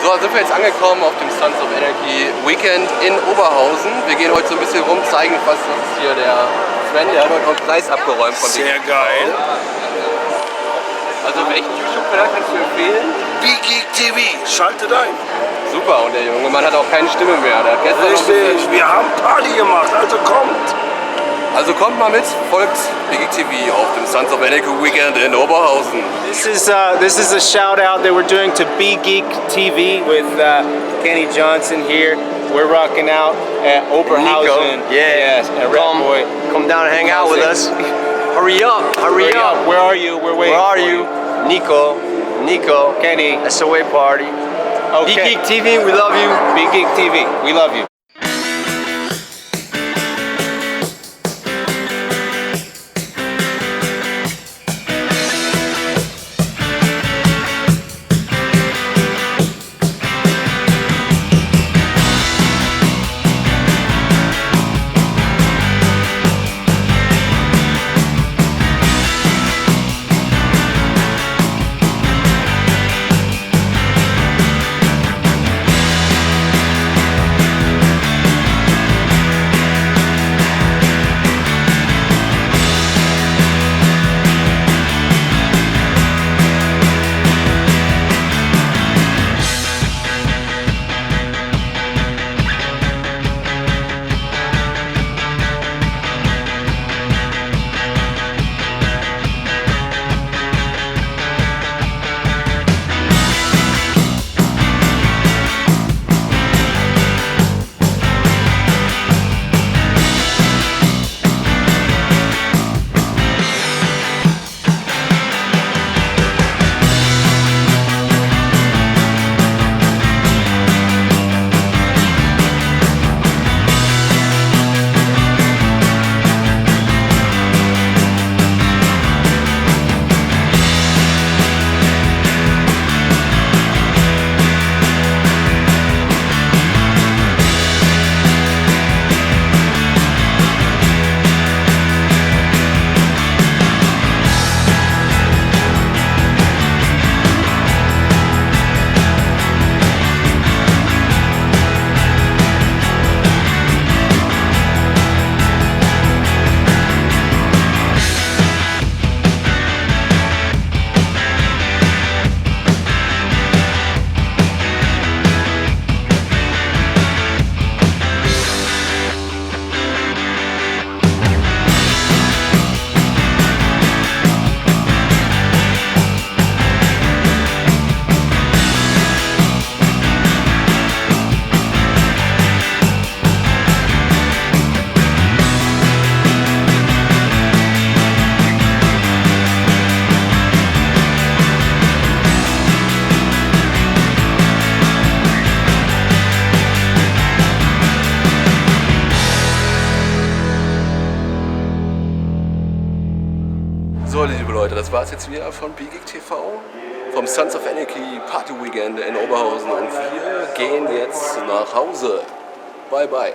So, sind wir jetzt angekommen auf dem Sons of Anarchy Weekend in Oberhausen. Wir gehen heute so ein bisschen rum, zeigen was hier der Sven, der hat heute noch einen Preis abgeräumt von Sehr geil. Also welchen YouTube-Kanal kannst du empfehlen? be.geek.tv, schaltet ein. Super, und der junge Mann hat auch keine Stimme mehr. Der hat gestern noch Richtig, wir haben Party gemacht, also kommt. Also kommt mal mit, folgt be.geek.tv auf dem Sons of Anarchy Weekend in Oberhausen. This is a shout out that we're doing to be.geek.tv with Kenny Johnson here. We're rocking out at Oberhausen. Nico. Yeah, yes, and Red Boy. Come down and hang out with us. Hurry up, hurry up. Where are you? We're waiting. Where are you? Nico, Kenny. SOA party. Okay. be.geek.tv, we love you. be.geek.tv, we love you. So, liebe Leute, das war es jetzt wieder von be.geek.tv, vom Sons of Anarchy Party Weekend in Oberhausen und wir gehen jetzt nach Hause. Bye, bye.